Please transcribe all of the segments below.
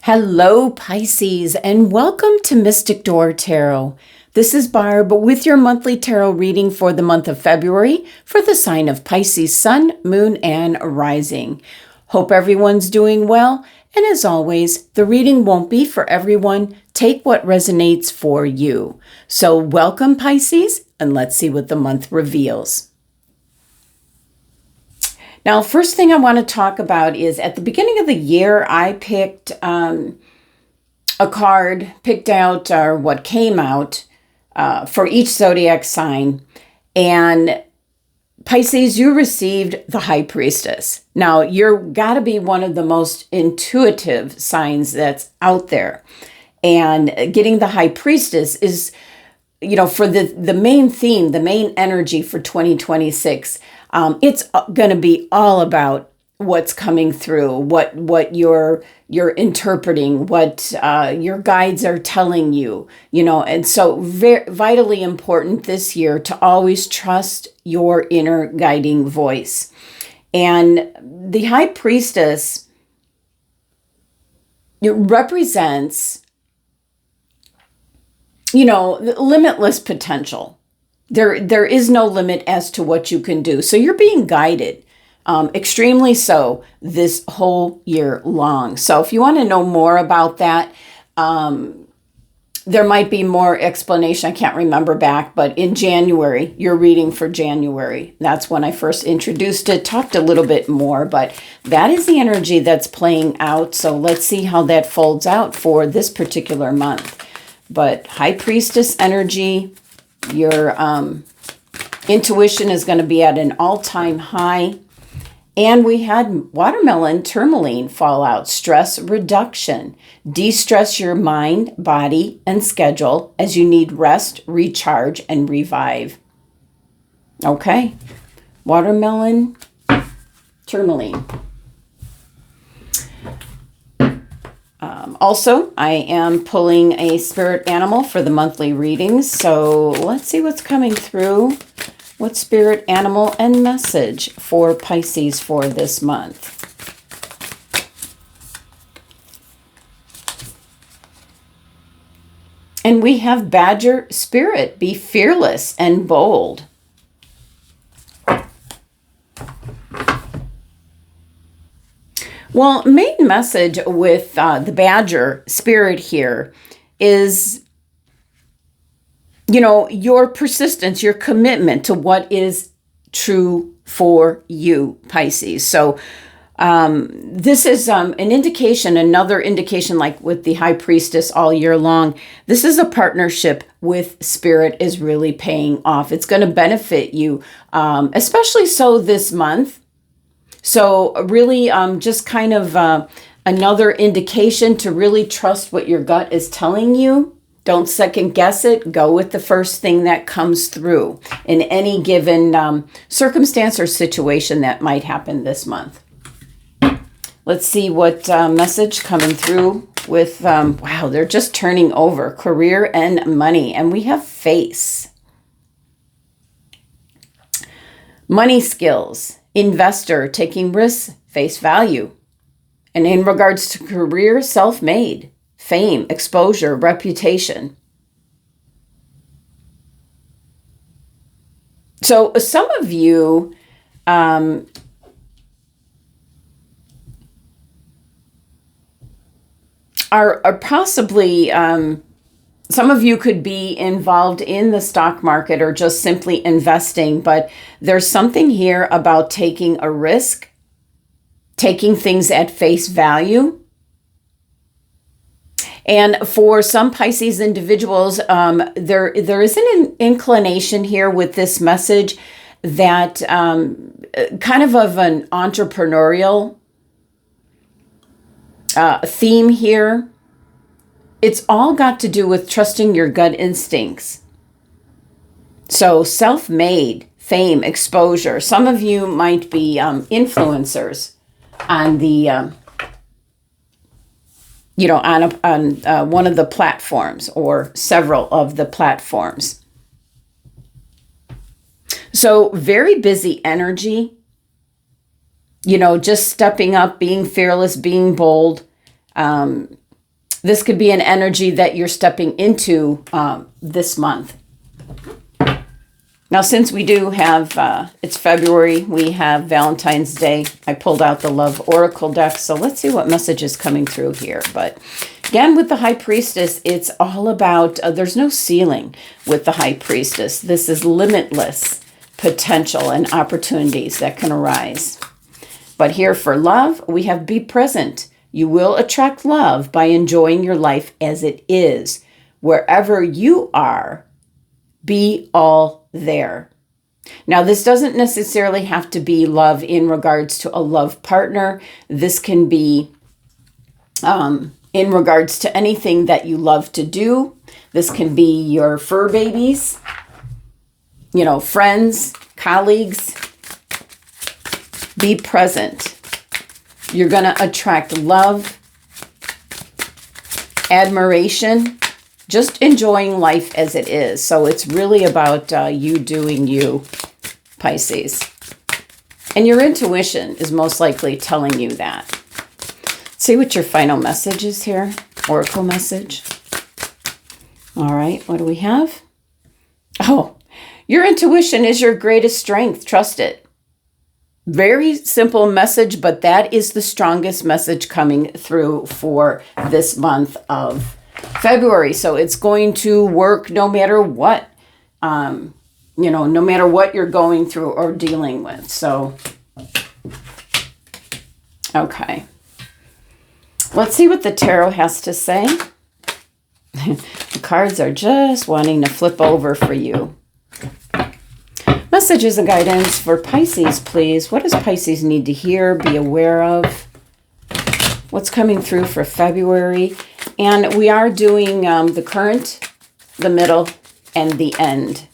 Hello, Pisces, and welcome to Mystic Door Tarot. This is Barb with your monthly tarot reading for the month of February for the sign of Pisces, Sun, Moon, and Rising. Hope everyone's doing well, and as always, the reading won't be for everyone. Take what resonates for you. So welcome, Pisces, and let's see what the month reveals. Now, first thing I want to talk about is at the beginning of the year, I picked a card, picked out what came out for each zodiac sign. And Pisces, you received the High Priestess. Now, you're got to be one of the most intuitive signs that's out there. And getting the High Priestess is, for the main theme, the main energy for 2026. It's going to be all about what's coming through, what you're interpreting, what your guides are telling you, and so very vitally important this year to always trust your inner guiding voice. And the High Priestess, it represents, limitless potential. There is no limit as to what you can do. So you're being guided, extremely so, this whole year long. So if you want to know more about that, there might be more explanation. I can't remember back, but in January, you're reading for January. That's when I first introduced it, talked a little bit more, but that is the energy that's playing out. So let's see how that folds out for this particular month. But High Priestess energy, your intuition is going to be at an all-time high. And we had watermelon tourmaline fallout, stress reduction. De-stress your mind, body, and schedule as you need rest, recharge, and revive. Okay, watermelon tourmaline. Also, I am pulling a spirit animal for the monthly readings. So let's see what's coming through. What spirit animal and message for Pisces for this month? And we have Badger Spirit. Be fearless and bold. Well, main message with the Badger Spirit here is, your persistence, your commitment to what is true for you, Pisces. So this is an indication, another indication like with the High Priestess all year long. This is a partnership with Spirit is really paying off. It's going to benefit you, especially so this month. So really just kind of another indication to really trust what your gut is telling you. Don't second guess it. Go with the first thing that comes through in any given circumstance or situation that might happen this month. Let's see what message coming through with, wow, they're just turning over career and money. And we have face. Money skills. Investor, taking risks, face value. And in regards to career, self-made, fame, exposure, reputation. So some of you are possibly, some of you could be involved in the stock market or just simply investing, but there's something here about taking a risk, taking things at face value. And for some Pisces individuals, there is an inclination here with this message that kind of an entrepreneurial theme here. It's all got to do with trusting your gut instincts. So self-made, fame, exposure. Some of you might be influencers on the, on one of the platforms or several of the platforms. So very busy energy, just stepping up, being fearless, being bold. This could be an energy that you're stepping into this month. Now, since we do have, it's February, we have Valentine's Day. I pulled out the Love Oracle deck, so let's see what message is coming through here. But again, with the High Priestess, it's all about, there's no ceiling with the High Priestess. This is limitless potential and opportunities that can arise. But here for love, we have be present. You will attract love by enjoying your life as it is. Wherever you are, be all there. Now, this doesn't necessarily have to be love in regards to a love partner. This can be in regards to anything that you love to do. This can be your fur babies, you know, friends, colleagues. Be present. You're going to attract love, admiration, just enjoying life as it is. So it's really about you doing you, Pisces. And your intuition is most likely telling you that. See what your final message is here. Oracle message. All right, what do we have? Oh, your intuition is your greatest strength. Trust it. Very simple message, but that is the strongest message coming through for this month of February. So it's going to work no matter what, no matter what you're going through or dealing with. So, okay. Let's see what the tarot has to say. The cards are just wanting to flip over for you. Messages and guidance for Pisces, please. What does Pisces need to hear, be aware of? What's coming through for February? And we are doing the current, the middle, and the end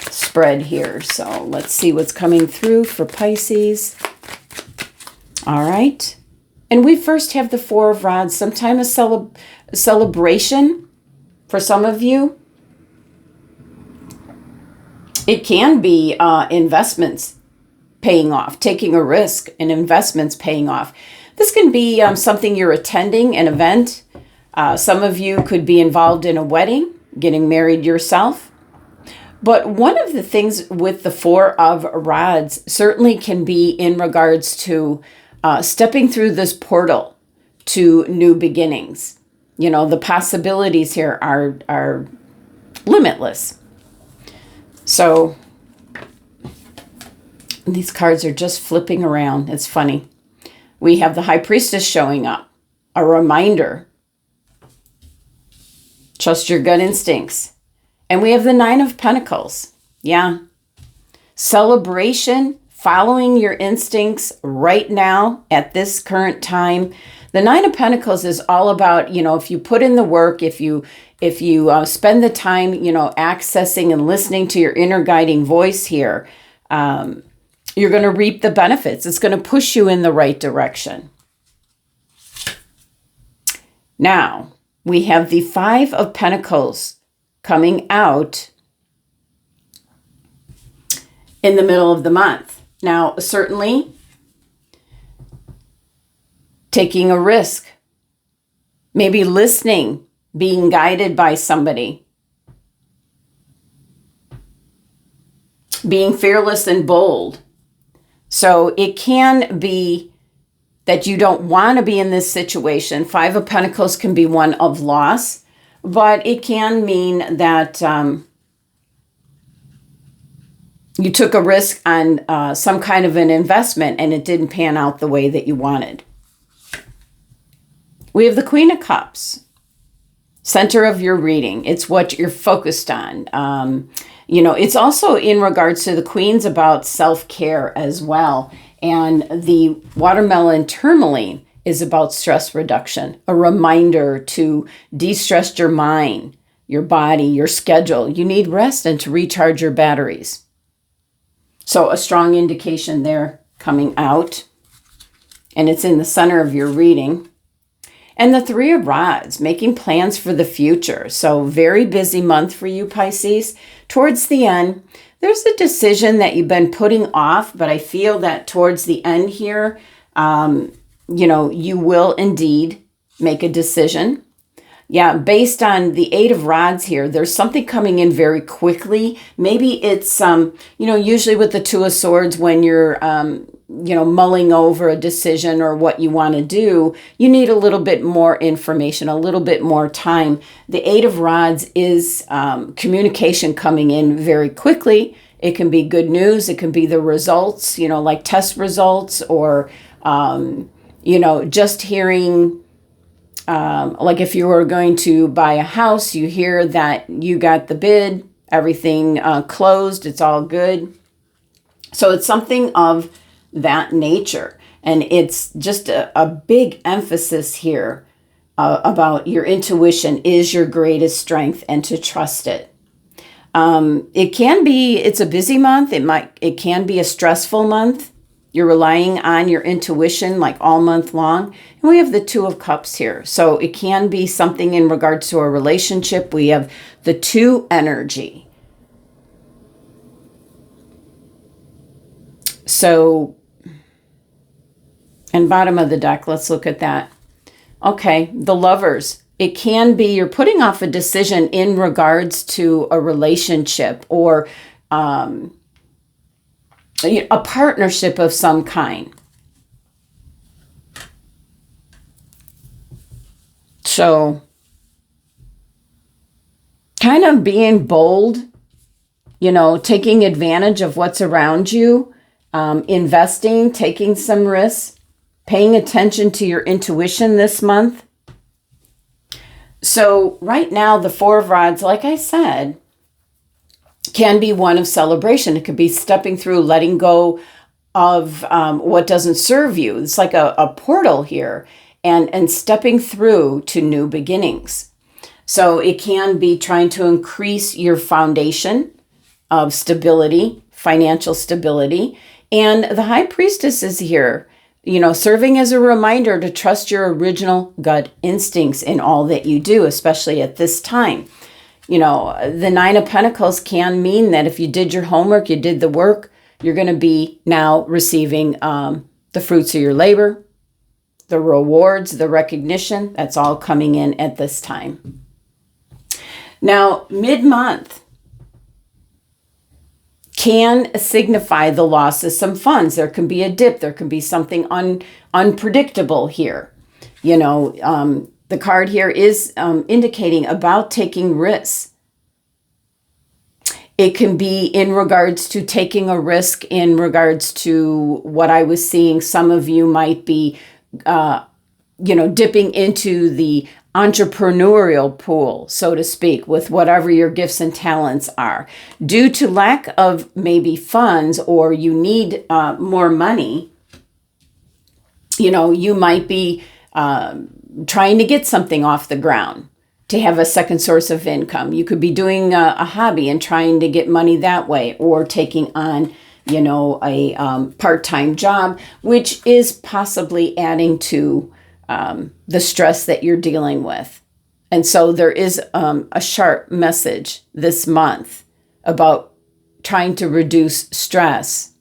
spread here. So let's see what's coming through for Pisces. All right. And we first have the Four of Rods. Sometime a celebration for some of you. It can be investments paying off, taking a risk, and investments paying off. This can be something you're attending, an event. Some of you could be involved in a wedding, getting married yourself. But one of the things with the Four of Rods certainly can be in regards to stepping through this portal to new beginnings. You know, the possibilities here are limitless. So these cards are just flipping around. It's funny. We have the High Priestess showing up. A reminder. Trust your gut instincts. And we have the Nine of Pentacles. Yeah. Celebration, following your instincts right now at this current time. The Nine of Pentacles is all about, if you put in the work, if you spend the time, accessing and listening to your inner guiding voice here, you're going to reap the benefits. It's going to push you in the right direction. Now, we have the Five of Pentacles coming out in the middle of the month. Now, certainly, taking a risk, maybe listening, being guided by somebody, being fearless and bold. So it can be that you don't want to be in this situation. Five of Pentacles can be one of loss, but it can mean that you took a risk on some kind of an investment and it didn't pan out the way that you wanted. We have the Queen of Cups, center of your reading. It's what you're focused on. It's also in regards to the Queen's about self-care as well. And the watermelon tourmaline is about stress reduction, a reminder to de-stress your mind, your body, your schedule. You need rest and to recharge your batteries. So a strong indication there coming out. And it's in the center of your reading. And the Three of Rods, making plans for the future. So very busy month for you, Pisces. Towards the end, there's a decision that you've been putting off, but I feel that towards the end here, you will indeed make a decision. Yeah, based on the Eight of Rods here, there's something coming in very quickly. Maybe it's, usually with the Two of Swords, when you're, mulling over a decision or what you want to do, you need a little bit more information, a little bit more time. The Eight of Rods is communication coming in very quickly. It can be good news. It can be the results, like test results, or, just hearing, like if you were going to buy a house, you hear that you got the bid, everything closed, it's all good. So it's something of that nature. And it's just a big emphasis here about your intuition is your greatest strength and to trust it. It's a busy month. It can be a stressful month. You're relying on your intuition like all month long. And we have the Two of Cups here. So it can be something in regards to a relationship. We have the Two energy. So, and bottom of the deck, let's look at that. Okay, the Lovers. It can be you're putting off a decision in regards to a relationship or a partnership of some kind. So, kind of being bold, taking advantage of what's around you, investing, taking some risks, paying attention to your intuition this month. So right now, the Four of Rods, like I said, can be one of celebration. It could be stepping through, letting go of what doesn't serve you. It's like a portal here, and stepping through to new beginnings. So it can be trying to increase your foundation of stability, financial stability. And the High Priestess is here, serving as a reminder to trust your original gut instincts in all that you do, especially at this time. The Nine of Pentacles can mean that if you did your homework, you did the work, you're going to be now receiving the fruits of your labor, the rewards, the recognition. That's all coming in at this time. Now, mid-month can signify the loss of some funds. There can be a dip. There can be something unpredictable here. The card here is indicating about taking risks. It can be in regards to taking a risk in regards to what I was seeing. Some of you might be, dipping into the entrepreneurial pool, so to speak, with whatever your gifts and talents are. Due to lack of maybe funds, or you need more money, you might be trying to get something off the ground to have a second source of income. You could be doing a hobby and trying to get money that way, or taking on, a part-time job, which is possibly adding to the stress that you're dealing with. And so there is a sharp message this month about trying to reduce stress.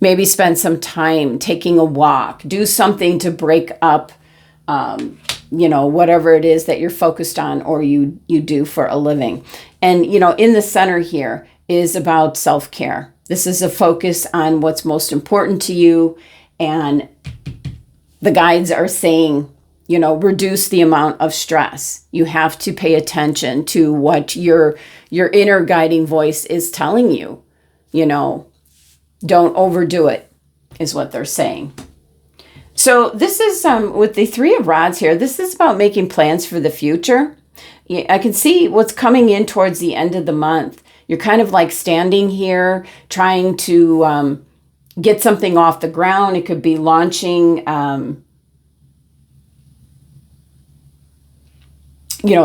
Maybe spend some time taking a walk, do something to break up, whatever it is that you're focused on or you do for a living. And, in the center here is about self-care. This is a focus on what's most important to you. And the guides are saying, reduce the amount of stress. You have to pay attention to what your inner guiding voice is telling you. Don't overdo it, is what they're saying. So this is, with the Three of Rods here, this is about making plans for the future. I can see what's coming in towards the end of the month. You're kind of like standing here, trying to get something off the ground. It could be launching,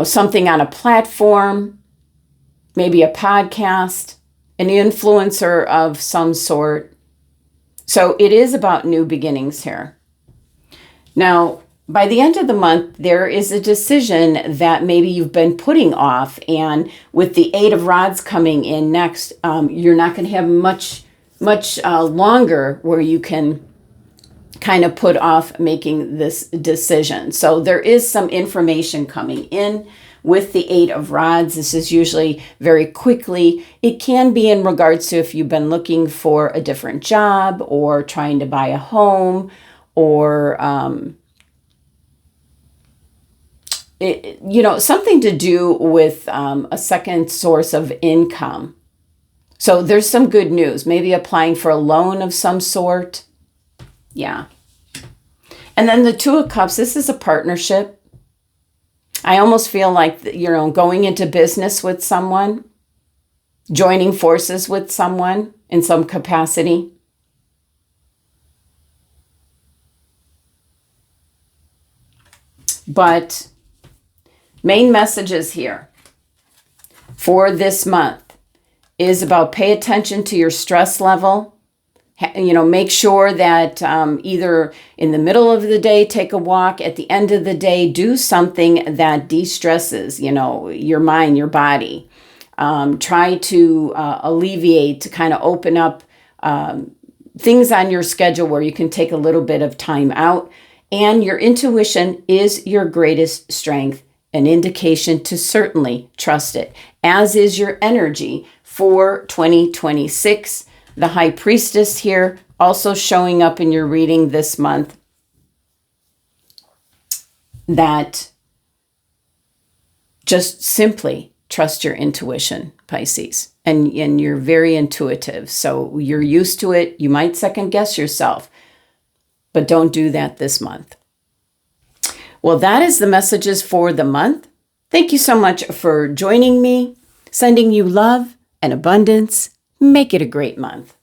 something on a platform, maybe a podcast, an influencer of some sort. So it is about new beginnings here. Now, by the end of the month, there is a decision that maybe you've been putting off. And with the Eight of Rods coming in next, you're not going to have much longer where you can kind of put off making this decision. So there is some information coming in with the Eight of Rods. This is usually very quickly. It can be in regards to if you've been looking for a different job or trying to buy a home or, something to do with a second source of income. So there's some good news, maybe applying for a loan of some sort. Yeah. And then the Two of Cups, this is a partnership. I almost feel like, going into business with someone, joining forces with someone in some capacity. But main messages here for this month is about pay attention to your stress level. Make sure that either in the middle of the day, take a walk. At the end of the day, do something that de-stresses, your mind, your body. Try to alleviate, to kind of open up things on your schedule where you can take a little bit of time out. And your intuition is your greatest strength, an indication to certainly trust it, as is your energy for 2026. The High Priestess here also showing up in your reading this month. That just simply trust your intuition, Pisces. And you're very intuitive. So you're used to it. You might second guess yourself. But don't do that this month. Well, that is the messages for the month. Thank you so much for joining me. Sending you love and abundance. Make it a great month.